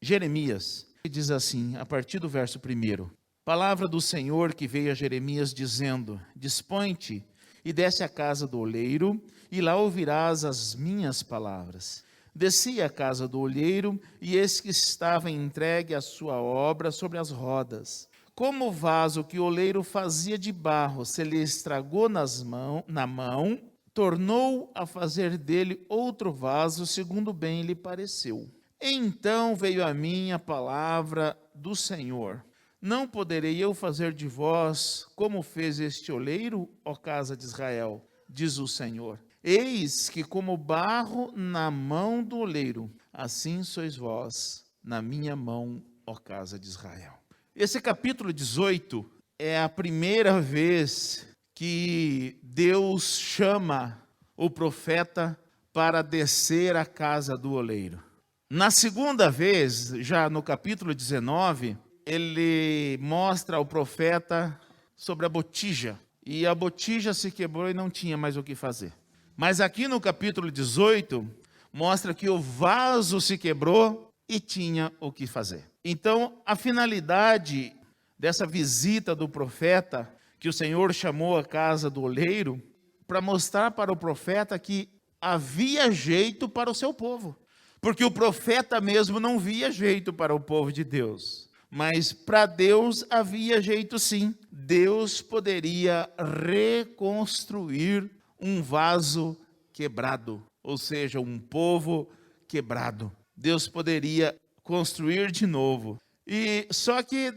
Jeremias, diz assim, a partir do verso 1: Palavra do Senhor que veio a Jeremias dizendo: Dispõe-te e desce à casa do oleiro, e lá ouvirás as minhas palavras. Desci à casa do olheiro, e eis que estava entregue a sua obra sobre as rodas. Como o vaso que o oleiro fazia de barro se lhe estragou na mão, tornou a fazer dele outro vaso, segundo bem lhe pareceu. Então veio a mim a palavra do Senhor: Não poderei eu fazer de vós como fez este oleiro, ó casa de Israel, diz o Senhor. Eis que como barro na mão do oleiro, assim sois vós na minha mão, ó casa de Israel. Esse capítulo 18 é a primeira vez que Deus chama o profeta para descer à casa do oleiro. Na segunda vez, já no capítulo 19, ele mostra ao profeta sobre a botija. E a botija se quebrou e não tinha mais o que fazer. Mas aqui no capítulo 18, mostra que o vaso se quebrou e tinha o que fazer. Então, a finalidade dessa visita do profeta, que o Senhor chamou à casa do oleiro, para mostrar para o profeta que havia jeito para o seu povo. Porque o profeta mesmo não via jeito para o povo de Deus. Mas para Deus havia jeito sim. Deus poderia reconstruir um vaso quebrado, ou seja, um povo quebrado. Deus poderia construir de novo. E só que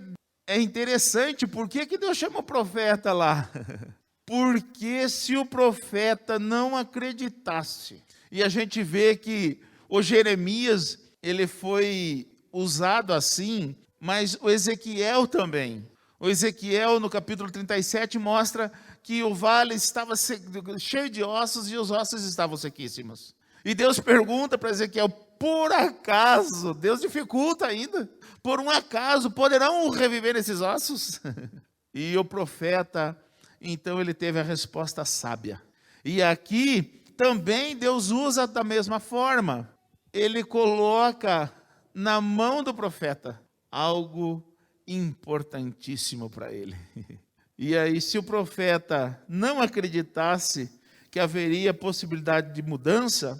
é interessante, por que Deus chama o profeta lá? Porque se o profeta não acreditasse, e a gente vê que o Jeremias, ele foi usado assim, mas o Ezequiel também. O Ezequiel, no capítulo 37, mostra que o vale estava cheio de ossos e os ossos estavam sequíssimos. E Deus pergunta para Ezequiel: por acaso, Deus dificulta ainda, por um acaso poderão reviver esses ossos? E o profeta, então, ele teve a resposta sábia. E aqui também Deus usa da mesma forma. Ele coloca na mão do profeta algo importantíssimo para ele. E aí, se o profeta não acreditasse que haveria possibilidade de mudança,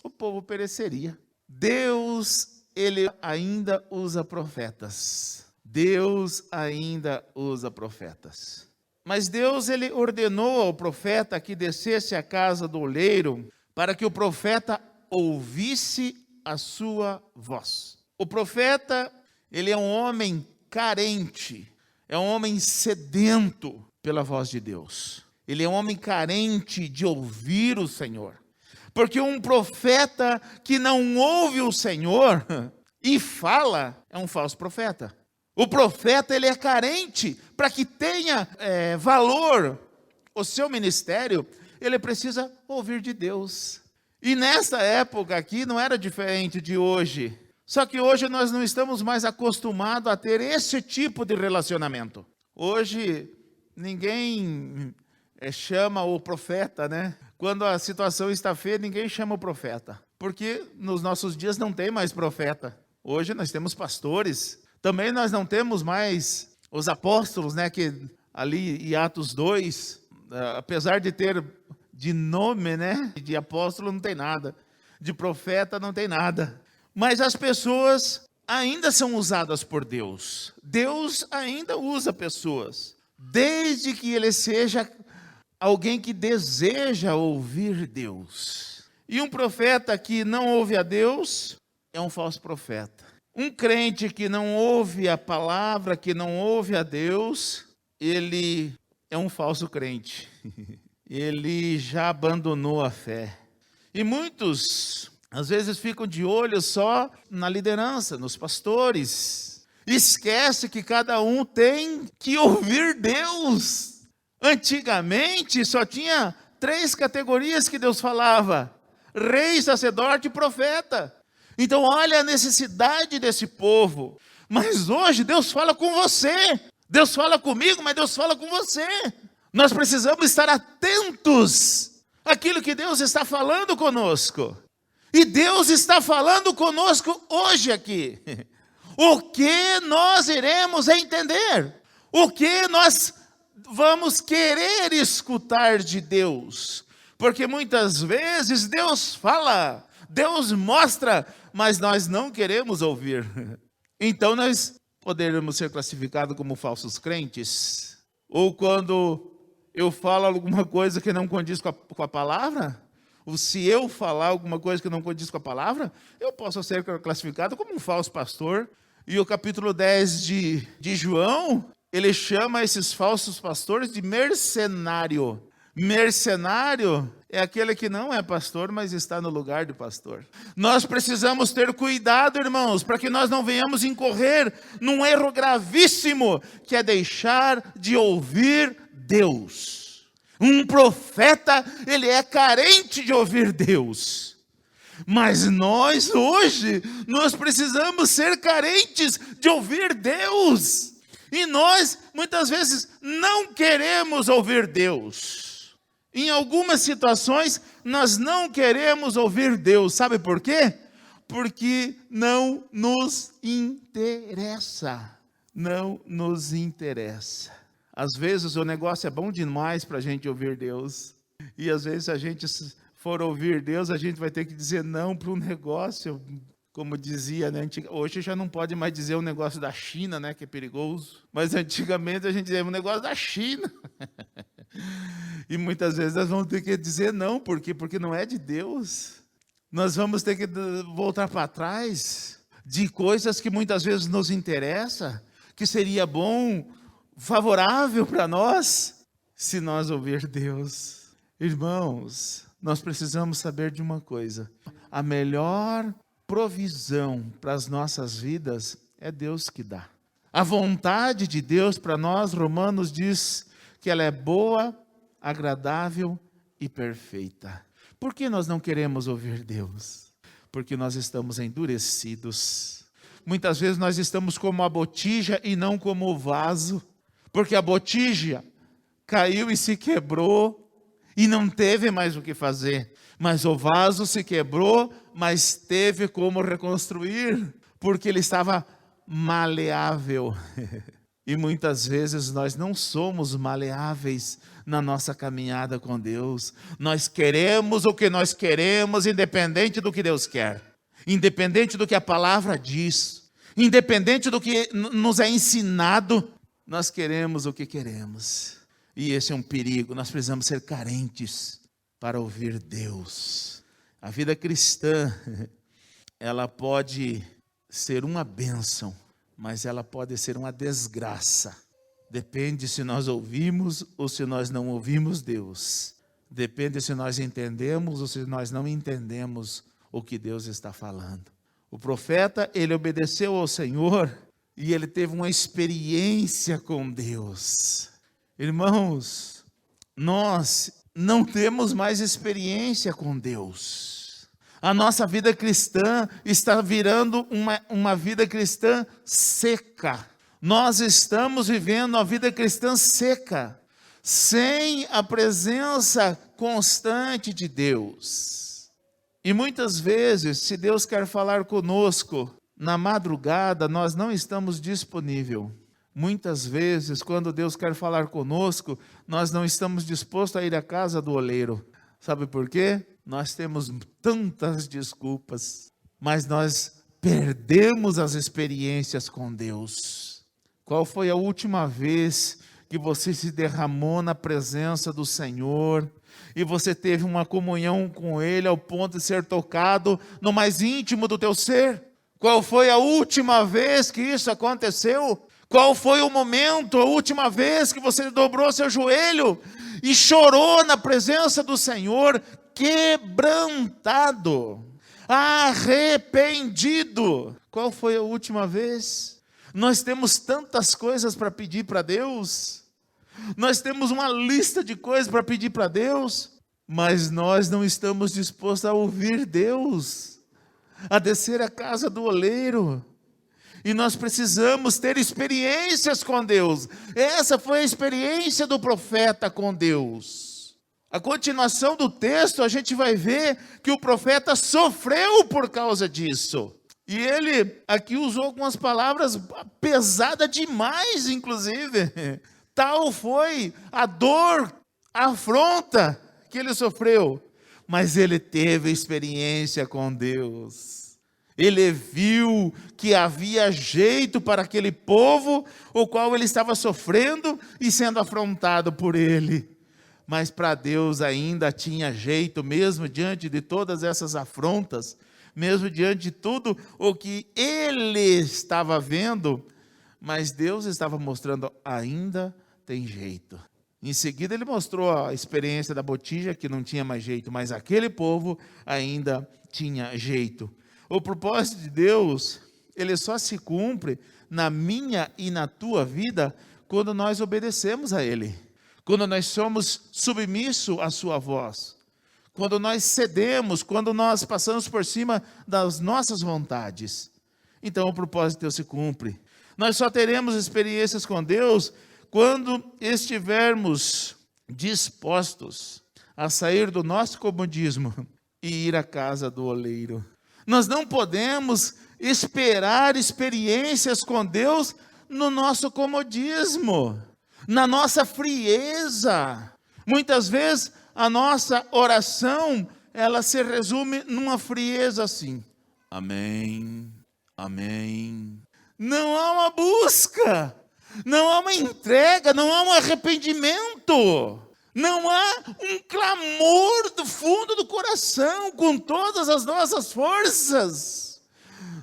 o povo pereceria. Deus, ele ainda usa profetas. Deus ainda usa profetas. Mas Deus, ele ordenou ao profeta que descesse à casa do oleiro para que o profeta ouvisse a sua voz. O profeta, ele é um homem carente, é um homem sedento pela voz de Deus. Ele é um homem carente de ouvir o Senhor. Porque um profeta que não ouve o Senhor e fala, é um falso profeta. O profeta, ele é carente. Para que tenha valor o seu ministério, ele precisa ouvir de Deus. E nessa época aqui não era diferente de hoje. Só que hoje nós não estamos mais acostumados a ter esse tipo de relacionamento. Hoje ninguém chama o profeta, né? Quando a situação está feia, ninguém chama o profeta. Porque nos nossos dias não tem mais profeta. Hoje nós temos pastores. Também nós não temos mais os apóstolos, né? Que ali em Atos 2, apesar de ter de nome, né? De apóstolo não tem nada. De profeta não tem nada. Mas as pessoas ainda são usadas por Deus. Deus ainda usa pessoas. Desde que ele seja alguém que deseja ouvir Deus. E um profeta que não ouve a Deus é um falso profeta. Um crente que não ouve a palavra, que não ouve a Deus, ele é um falso crente. Ele já abandonou a fé. E muitos, às vezes, ficam de olho só na liderança, nos pastores. Esquece que cada um tem que ouvir Deus. Antigamente, só tinha 3 categorias que Deus falava: rei, sacerdote e profeta. Então, olha a necessidade desse povo. Mas hoje, Deus fala com você. Deus fala comigo, mas Deus fala com você. Nós precisamos estar atentos àquilo que Deus está falando conosco. E Deus está falando conosco hoje aqui. o que nós iremos entender? O que nós vamos querer escutar de Deus? Porque muitas vezes Deus fala, Deus mostra, mas nós não queremos ouvir. Então nós poderemos ser classificados como falsos crentes? Ou quando eu falo alguma coisa que não condiz com a palavra, ou se eu falar alguma coisa que não condiz com a palavra, eu posso ser classificado como um falso pastor. E o capítulo 10 de João, ele chama esses falsos pastores de mercenário. Mercenário é aquele que não é pastor, mas está no lugar de pastor. Nós precisamos ter cuidado, irmãos, para que nós não venhamos incorrer num erro gravíssimo, que é deixar de ouvir Deus. Um profeta, ele é carente de ouvir Deus. Mas nós hoje, nós precisamos ser carentes de ouvir Deus. E nós, muitas vezes, não queremos ouvir Deus. Em algumas situações, nós não queremos ouvir Deus. Sabe por quê? Porque não nos interessa. Não nos interessa. Às vezes o negócio é bom demais para a gente ouvir Deus. E às vezes, se a gente for ouvir Deus, a gente vai ter que dizer não para um negócio. Como dizia, né? Hoje já não pode mais dizer o negócio da China, né? Que é perigoso. Mas antigamente a gente dizia o negócio da China. E muitas vezes nós vamos ter que dizer não, porque não é de Deus. Nós vamos ter que voltar para trás de coisas que muitas vezes nos interessam, que seria bom, favorável para nós, se nós ouvir Deus. Irmãos, nós precisamos saber de uma coisa: a melhor provisão para as nossas vidas é Deus que dá. A vontade de Deus para nós, Romanos diz que ela é boa, agradável e perfeita. Por que nós não queremos ouvir Deus? Porque nós estamos endurecidos. Muitas vezes nós estamos como a botija e não como o vaso. Porque a botija caiu e se quebrou e não teve mais o que fazer. Mas o vaso se quebrou, mas teve como reconstruir, porque ele estava maleável. E muitas vezes nós não somos maleáveis na nossa caminhada com Deus. Nós queremos o que nós queremos, independente do que Deus quer. Independente do que a palavra diz. Independente do que nos é ensinado, nós queremos o que queremos. E esse é um perigo. Nós precisamos ser carentes para ouvir Deus. A vida cristã, ela pode ser uma bênção, mas ela pode ser uma desgraça. Depende se nós ouvimos ou se nós não ouvimos Deus. Depende se nós entendemos ou se nós não entendemos o que Deus está falando. O profeta, ele obedeceu ao Senhor e ele teve uma experiência com Deus. Irmãos, nós não temos mais experiência com Deus. A nossa vida cristã está virando uma vida cristã seca. Nós estamos vivendo a vida cristã seca, sem a presença constante de Deus. E muitas vezes, se Deus quer falar conosco na madrugada, nós não estamos disponíveis. Muitas vezes, quando Deus quer falar conosco, nós não estamos dispostos a ir à casa do oleiro. Sabe por quê? Nós temos tantas desculpas, mas nós perdemos as experiências com Deus. Qual foi a última vez que você se derramou na presença do Senhor e você teve uma comunhão com Ele ao ponto de ser tocado no mais íntimo do teu ser? Qual foi a última vez que isso aconteceu? Qual foi o momento, a última vez que você dobrou seu joelho e chorou na presença do Senhor, quebrantado, arrependido? Qual foi a última vez? Nós temos tantas coisas para pedir para Deus, nós temos uma lista de coisas para pedir para Deus, mas nós não estamos dispostos a ouvir Deus, a descer à casa do oleiro. E nós precisamos ter experiências com Deus. Essa foi a experiência do profeta com Deus. A continuação do texto, a gente vai ver que o profeta sofreu por causa disso. E ele aqui usou algumas palavras pesadas demais, inclusive. Tal foi a dor, a afronta que ele sofreu. Mas ele teve experiência com Deus. Ele viu que havia jeito para aquele povo, o qual ele estava sofrendo e sendo afrontado por ele. Mas para Deus ainda tinha jeito, mesmo diante de todas essas afrontas, mesmo diante de tudo o que ele estava vendo, mas Deus estava mostrando, ainda tem jeito. Em seguida ele mostrou a experiência da botija, que não tinha mais jeito, mas aquele povo ainda tinha jeito. O propósito de Deus, ele só se cumpre na minha e na tua vida quando nós obedecemos a Ele. Quando nós somos submissos à sua voz. Quando nós cedemos, quando nós passamos por cima das nossas vontades. Então o propósito de Deus se cumpre. Nós só teremos experiências com Deus quando estivermos dispostos a sair do nosso comodismo e ir à casa do oleiro. Nós não podemos esperar experiências com Deus no nosso comodismo, na nossa frieza. Muitas vezes a nossa oração, ela se resume numa frieza assim. Amém, amém. Não há uma busca, não há uma entrega, não há um arrependimento. Não há um clamor do fundo do coração, com todas as nossas forças.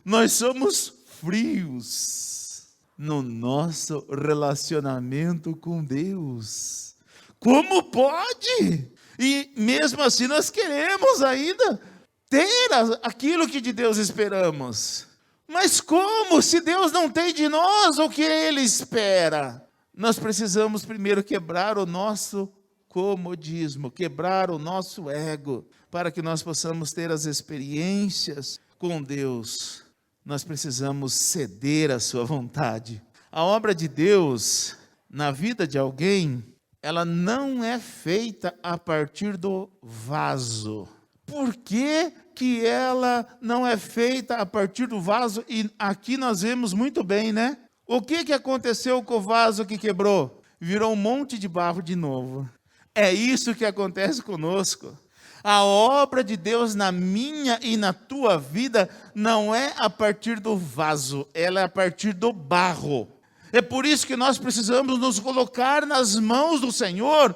Nós somos frios no nosso relacionamento com Deus. Como pode? E mesmo assim nós queremos ainda ter aquilo que de Deus esperamos. Mas como? Se Deus não tem de nós o que Ele espera? Nós precisamos primeiro quebrar o nosso comodismo, quebrar o nosso ego, para que nós possamos ter as experiências com Deus. Nós precisamos ceder à sua vontade. A obra de Deus na vida de alguém, ela não é feita a partir do vaso. Por que que ela não é feita a partir do vaso? E aqui nós vemos muito bem, né? O que aconteceu com o vaso que quebrou? Virou um monte de barro de novo. É isso que acontece conosco. A obra de Deus na minha e na tua vida não é a partir do vaso, ela é a partir do barro. É por isso que nós precisamos nos colocar nas mãos do Senhor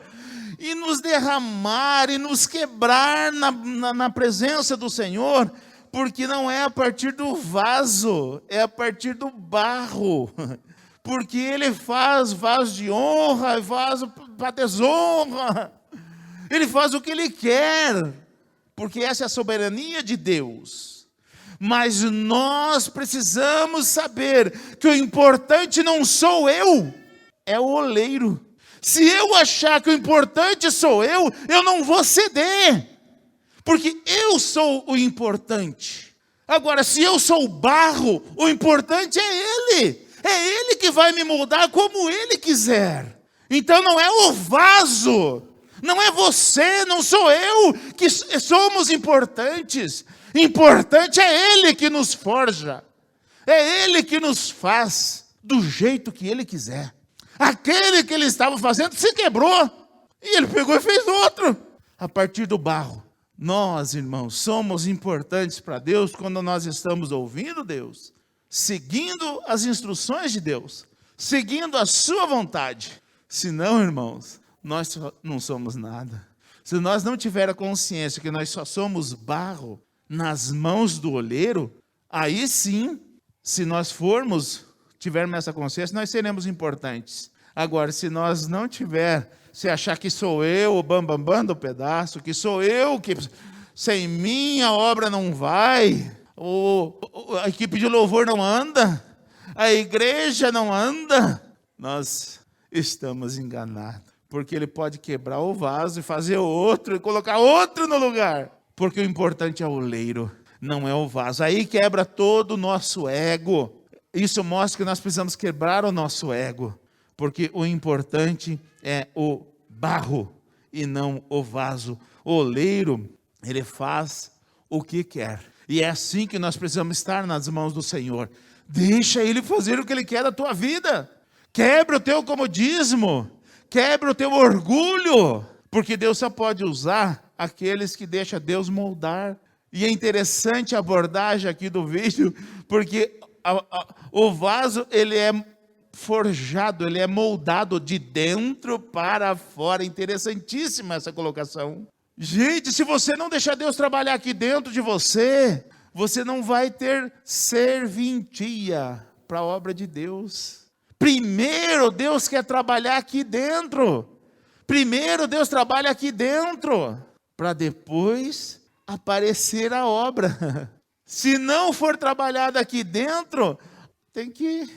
e nos derramar e nos quebrar na presença do Senhor, porque não é a partir do vaso, é a partir do barro. Porque Ele faz vaso de honra, vaso para desonra. Ele faz o que Ele quer, porque essa é a soberania de Deus. Mas nós precisamos saber que o importante não sou eu, é o oleiro. Se eu achar que o importante sou eu não vou ceder, porque eu sou o importante. Agora, se eu sou o barro, o importante é Ele. É Ele que vai me moldar como Ele quiser. Então não é o vaso, não é você, não sou eu que somos importantes. Importante é Ele que nos forja. É Ele que nos faz do jeito que Ele quiser. Aquele que Ele estava fazendo se quebrou. E Ele pegou e fez outro. A partir do barro. Nós, irmãos, somos importantes para Deus quando nós estamos ouvindo Deus, seguindo as instruções de Deus, seguindo a sua vontade. Se não, irmãos, nós não somos nada. Se nós não tivermos a consciência que nós só somos barro nas mãos do oleiro, aí sim, se nós tivermos essa consciência, nós seremos importantes. Agora, se nós não se achar que sou eu o bambambam do pedaço, que sou eu que sem mim a obra não vai, a equipe de louvor não anda, a igreja não anda, nós estamos enganados. Porque Ele pode quebrar o vaso e fazer outro e colocar outro no lugar. Porque o importante é o oleiro, não é o vaso. Aí quebra todo o nosso ego. Isso mostra que nós precisamos quebrar o nosso ego. Porque o importante é o barro e não o vaso. O oleiro, ele faz o que quer. E é assim que nós precisamos estar nas mãos do Senhor. Deixa Ele fazer o que Ele quer da tua vida. Quebra o teu comodismo. Quebra o teu orgulho. Porque Deus só pode usar aqueles que deixam Deus moldar. E é interessante a abordagem aqui do vídeo, porque o vaso, ele é forjado, ele é moldado de dentro para fora. Interessantíssima essa colocação. Gente, se você não deixar Deus trabalhar aqui dentro de você, você não vai ter serventia para a obra de Deus. Primeiro Deus quer trabalhar aqui dentro. Primeiro Deus trabalha aqui dentro, para depois aparecer a obra. Se não for trabalhado aqui dentro, tem que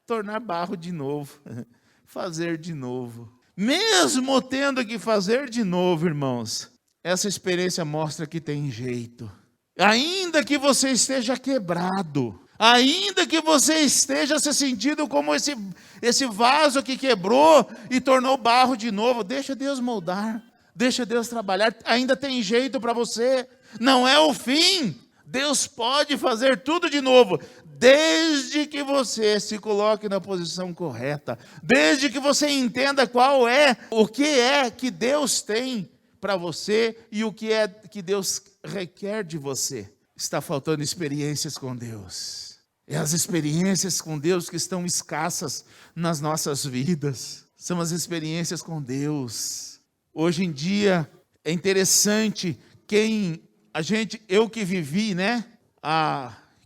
tornar barro de novo, fazer de novo. Mesmo tendo que fazer de novo, irmãos, essa experiência mostra que tem jeito. Ainda que você esteja quebrado, ainda que você esteja se sentindo como esse vaso que quebrou e tornou barro de novo, deixa Deus moldar, deixa Deus trabalhar, ainda tem jeito para você, não é o fim. Deus pode fazer tudo de novo, desde que você se coloque na posição correta, desde que você entenda o que é que Deus tem para você e o que é que Deus requer de você. Está faltando experiências com Deus. É as experiências com Deus que estão escassas nas nossas vidas. São as experiências com Deus. Hoje em dia é interessante eu que vivi,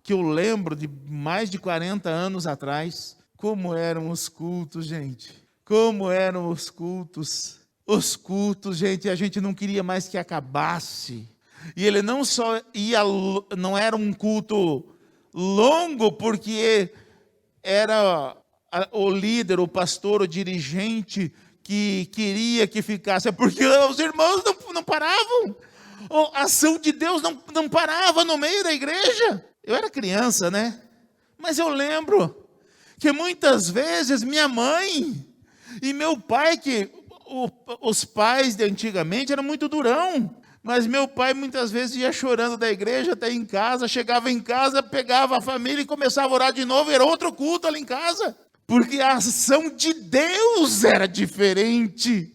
que eu lembro de mais de 40 anos atrás, como eram os cultos, gente. Como eram os cultos. Os cultos, gente, a gente não queria mais que acabasse. E ele não não era um culto longo, porque era o líder, o pastor, o dirigente que queria que ficasse, porque os irmãos não paravam. A ação de Deus não parava no meio da igreja. Eu era criança, mas eu lembro que muitas vezes minha mãe e meu pai, os pais de antigamente eram muito durão, mas meu pai muitas vezes ia chorando da igreja até em casa, chegava em casa, pegava a família e começava a orar de novo, era outro culto ali em casa, porque a ação de Deus era diferente.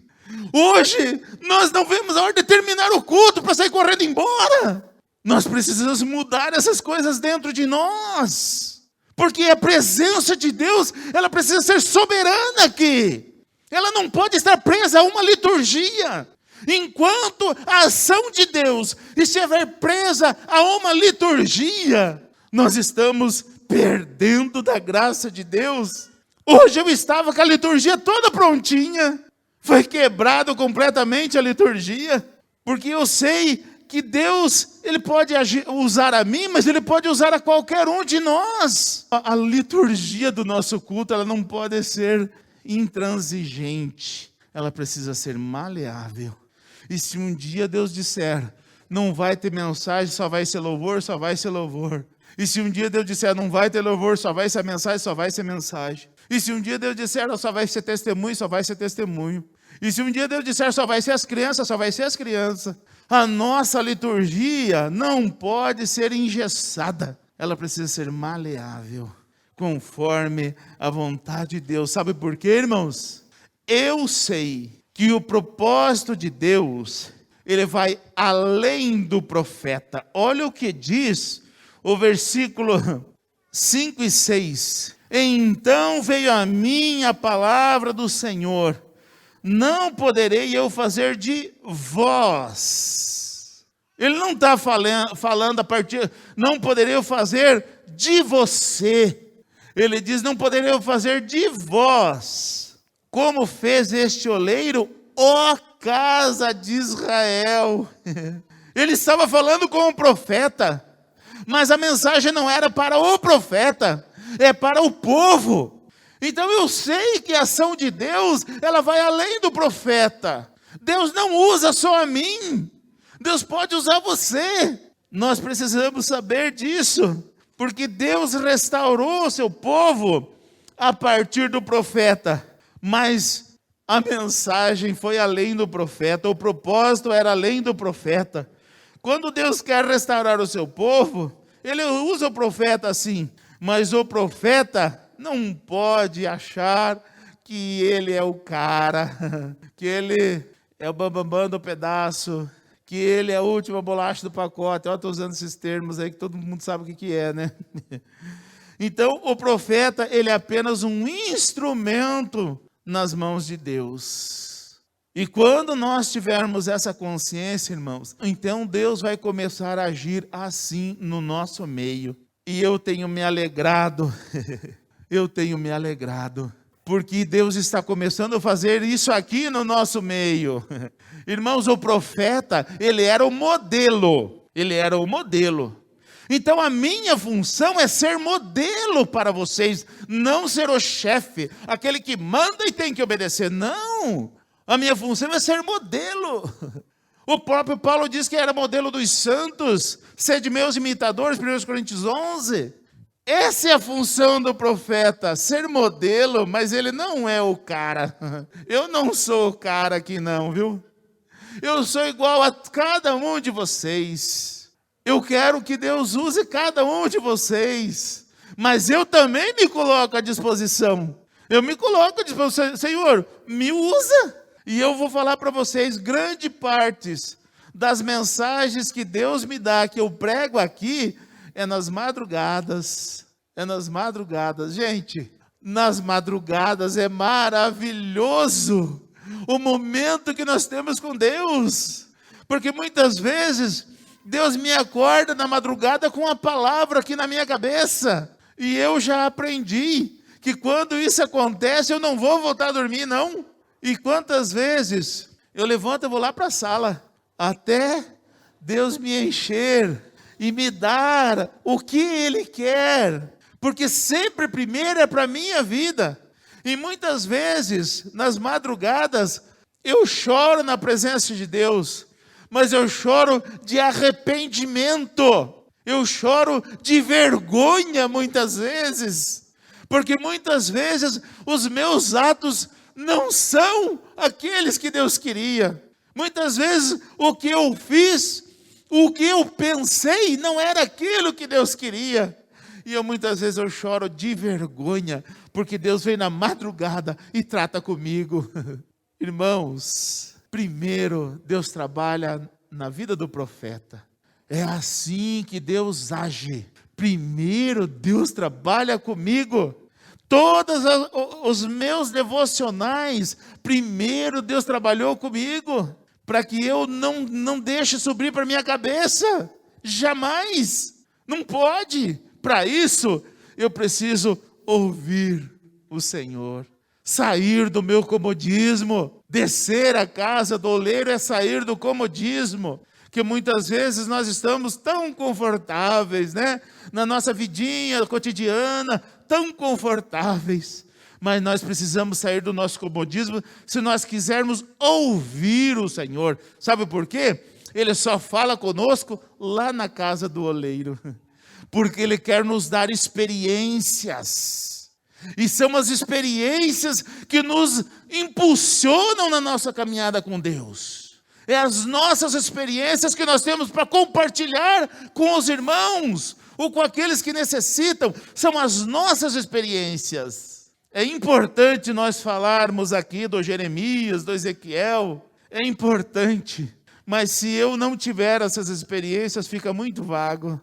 Hoje nós não vemos a hora de terminar o culto para sair correndo embora. Nós precisamos mudar essas coisas dentro de nós, porque a presença de Deus, ela precisa ser soberana aqui. Ela não pode estar presa a uma liturgia. Enquanto a ação de Deus estiver presa a uma liturgia, nós estamos perdendo da graça de Deus. Hoje eu estava com a liturgia toda prontinha. Foi quebrado completamente a liturgia. Porque eu sei que Deus, Ele pode usar a mim, mas Ele pode usar a qualquer um de nós. A liturgia do nosso culto, ela não pode ser intransigente, ela precisa ser maleável. E se um dia Deus disser, não vai ter mensagem, só vai ser louvor, só vai ser louvor. E se um dia Deus disser, não vai ter louvor, só vai ser mensagem, só vai ser mensagem. E se um dia Deus disser, só vai ser testemunho, só vai ser testemunho. E se um dia Deus disser, só vai ser as crianças, só vai ser as crianças. A nossa liturgia não pode ser engessada, ela precisa ser maleável, conforme a vontade de Deus. Sabe por quê, irmãos? Eu sei que o propósito de Deus, ele vai além do profeta. Olha o que diz o versículo 5 e 6. Então veio a mim a palavra do Senhor, não poderei eu fazer de vós. Ele não está falando a partir, não poderei eu fazer de você. Ele diz, não poderei eu fazer de vós, como fez este oleiro, ó casa de Israel. Ele estava falando com o profeta, mas a mensagem não era para o profeta, é para o povo. Então eu sei que a ação de Deus, ela vai além do profeta. Deus não usa só a mim, Deus pode usar você. Nós precisamos saber disso, porque Deus restaurou o seu povo a partir do profeta, mas a mensagem foi além do profeta, o propósito era além do profeta. Quando Deus quer restaurar o seu povo, ele usa o profeta assim, mas o profeta não pode achar que ele é o cara, que ele é o bambambam do pedaço, que ele é a última bolacha do pacote. Eu estou usando esses termos aí que todo mundo sabe o que é, né? Então, o profeta, ele é apenas um instrumento nas mãos de Deus. E quando nós tivermos essa consciência, irmãos, então Deus vai começar a agir assim no nosso meio. E eu tenho me alegrado, porque Deus está começando a fazer isso aqui no nosso meio. Irmãos, o profeta, ele era o modelo. Então a minha função é ser modelo para vocês, não ser o chefe, aquele que manda e tem que obedecer. Não, a minha função é ser modelo. O próprio Paulo diz que era modelo dos santos, sede meus imitadores, 1 Coríntios 11. Essa é a função do profeta, ser modelo, mas ele não é o cara. Eu não sou o cara aqui não, viu? Eu sou igual a cada um de vocês. Eu quero que Deus use cada um de vocês, mas eu também me coloco à disposição. Eu me coloco à disposição, Senhor, me usa. E eu vou falar para vocês, grande parte das mensagens que Deus me dá, que eu prego aqui, é nas madrugadas. Gente, nas madrugadas é maravilhoso o momento que nós temos com Deus. Porque muitas vezes Deus me acorda na madrugada com uma palavra aqui na minha cabeça. E eu já aprendi que quando isso acontece, eu não vou voltar a dormir, não. E quantas vezes eu levanto e vou lá para a sala, até Deus me encher e me dar o que Ele quer. Porque sempre primeiro é para a minha vida. E muitas vezes, nas madrugadas, eu choro na presença de Deus. Mas eu choro de arrependimento. Eu choro de vergonha muitas vezes. Porque muitas vezes os meus atos não são aqueles que Deus queria. Muitas vezes o que eu fiz, o que eu pensei, não era aquilo que Deus queria. E muitas vezes eu choro de vergonha, porque Deus vem na madrugada e trata comigo. Irmãos, primeiro Deus trabalha na vida do profeta. É assim que Deus age. Primeiro Deus trabalha comigo. Todos os meus devocionais, primeiro Deus trabalhou comigo, para que eu não deixe subir para minha cabeça. Jamais. Não pode. Para isso, eu preciso ouvir o Senhor. Sair do meu comodismo. Descer a casa do oleiro é sair do comodismo. Que muitas vezes nós estamos tão confortáveis, né? Na nossa vidinha cotidiana, tão confortáveis. Mas nós precisamos sair do nosso comodismo se nós quisermos ouvir o Senhor. Sabe por quê? Ele só fala conosco lá na casa do oleiro. Porque Ele quer nos dar experiências. E são as experiências que nos impulsionam na nossa caminhada com Deus. É as nossas experiências que nós temos para compartilhar com os irmãos, ou com aqueles que necessitam. São as nossas experiências. É importante nós falarmos aqui do Jeremias, do Ezequiel. É importante. Mas se eu não tiver essas experiências, fica muito vago.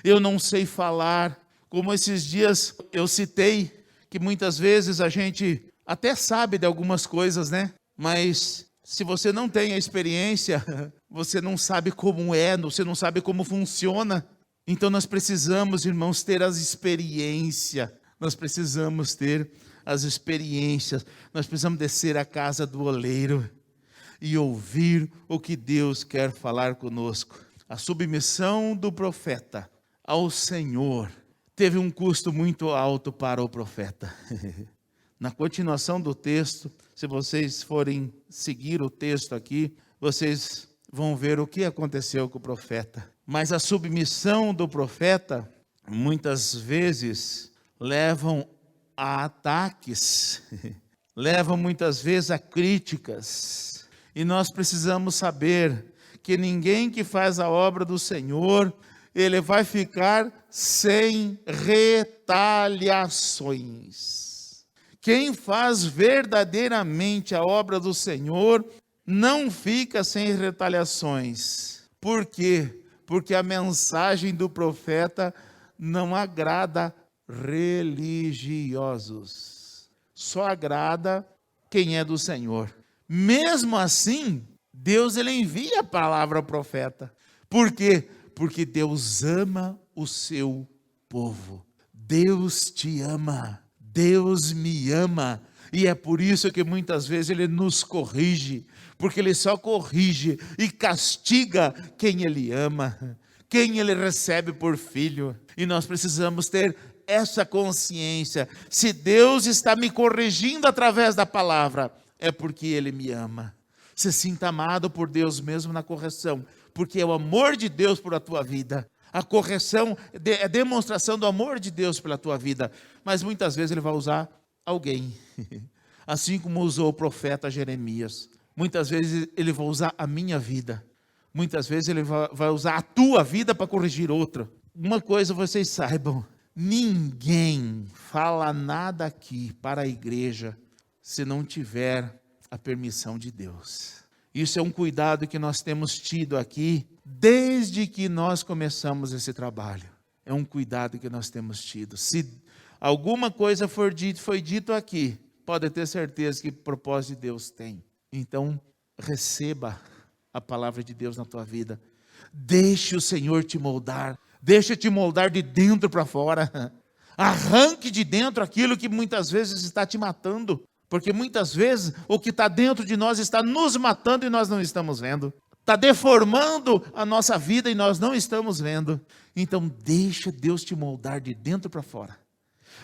Eu não sei falar, como esses dias eu citei, que muitas vezes a gente até sabe de algumas coisas, né? Mas se você não tem a experiência, você não sabe como é, você não sabe como funciona. Então nós precisamos, irmãos, ter as experiências. Nós precisamos descer à casa do oleiro e ouvir o que Deus quer falar conosco. A submissão do profeta ao Senhor teve um custo muito alto para o profeta. Na continuação do texto, se vocês forem seguir o texto aqui, vocês vão ver o que aconteceu com o profeta. Mas a submissão do profeta, muitas vezes, levam a ataques, levam muitas vezes a críticas. E nós precisamos saber que ninguém que faz a obra do Senhor, ele vai ficar sem retaliações. Quem faz verdadeiramente a obra do Senhor não fica sem retaliações. Por quê? Porque a mensagem do profeta não agrada religiosos. Só agrada quem é do Senhor. Mesmo assim, Deus ele envia a palavra ao profeta. Por quê? Porque Deus ama o seu povo. Deus te ama. Deus me ama. E é por isso que muitas vezes ele nos corrige. Porque ele só corrige e castiga quem ele ama. Quem ele recebe por filho. E nós precisamos ter essa consciência. Se Deus está me corrigindo através da palavra, é porque ele me ama. Se sinta amado por Deus mesmo na correção, porque é o amor de Deus por a tua vida. A correção é demonstração do amor de Deus pela tua vida. Mas muitas vezes ele vai usar alguém. Assim como usou o profeta Jeremias. Muitas vezes ele vai usar a minha vida. Muitas vezes ele vai usar a tua vida para corrigir outra. Uma coisa vocês saibam. Ninguém fala nada aqui para a igreja se não tiver a permissão de Deus. Isso é um cuidado que nós temos tido aqui desde que nós começamos esse trabalho. É um cuidado que nós temos tido. Se alguma coisa foi dito aqui, pode ter certeza que propósito de Deus tem. Então, receba a palavra de Deus na tua vida. Deixe o Senhor te moldar. Deixa te moldar de dentro para fora. Arranque de dentro aquilo que muitas vezes está te matando. Porque muitas vezes o que está dentro de nós está nos matando e nós não estamos vendo. Está deformando a nossa vida e nós não estamos vendo. Então deixa Deus te moldar de dentro para fora.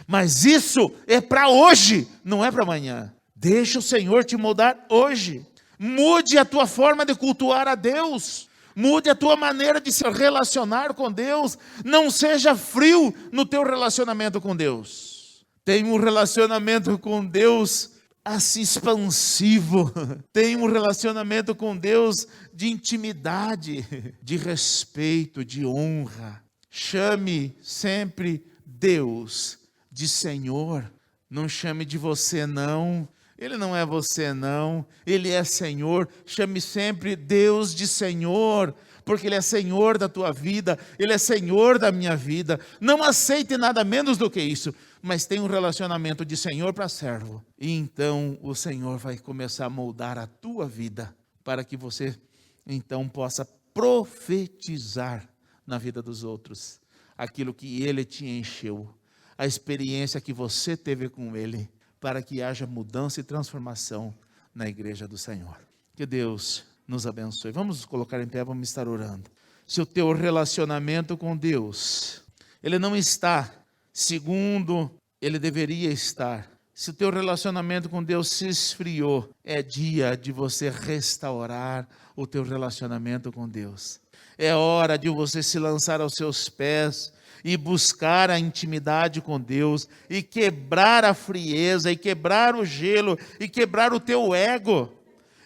Mas isso é para hoje, não é para amanhã. Deixa o Senhor te moldar hoje. Mude a tua forma de cultuar a Deus. Mude a tua maneira de se relacionar com Deus. Não seja frio no teu relacionamento com Deus. Tenha um relacionamento com Deus assim expansivo. Tenha um relacionamento com Deus de intimidade, de respeito, de honra. Chame sempre Deus de Senhor. Não chame de você não. Ele não é você não, Ele é Senhor. Chame sempre Deus de Senhor, porque Ele é Senhor da tua vida, Ele é Senhor da minha vida. Não aceite nada menos do que isso, mas tenha um relacionamento de Senhor para servo. E então o Senhor vai começar a moldar a tua vida, para que você então possa profetizar na vida dos outros, aquilo que Ele te encheu, a experiência que você teve com Ele, para que haja mudança e transformação na igreja do Senhor. Que Deus nos abençoe. Vamos nos colocar em pé, vamos estar orando. Se o teu relacionamento com Deus, ele não está segundo ele deveria estar. Se o teu relacionamento com Deus se esfriou, é dia de você restaurar o teu relacionamento com Deus. É hora de você se lançar aos seus pés e buscar a intimidade com Deus, e quebrar a frieza, e quebrar o gelo, e quebrar o teu ego,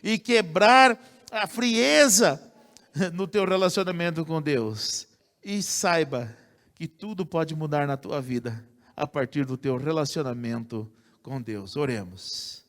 e quebrar a frieza no teu relacionamento com Deus. E saiba que tudo pode mudar na tua vida a partir do teu relacionamento com Deus. Oremos.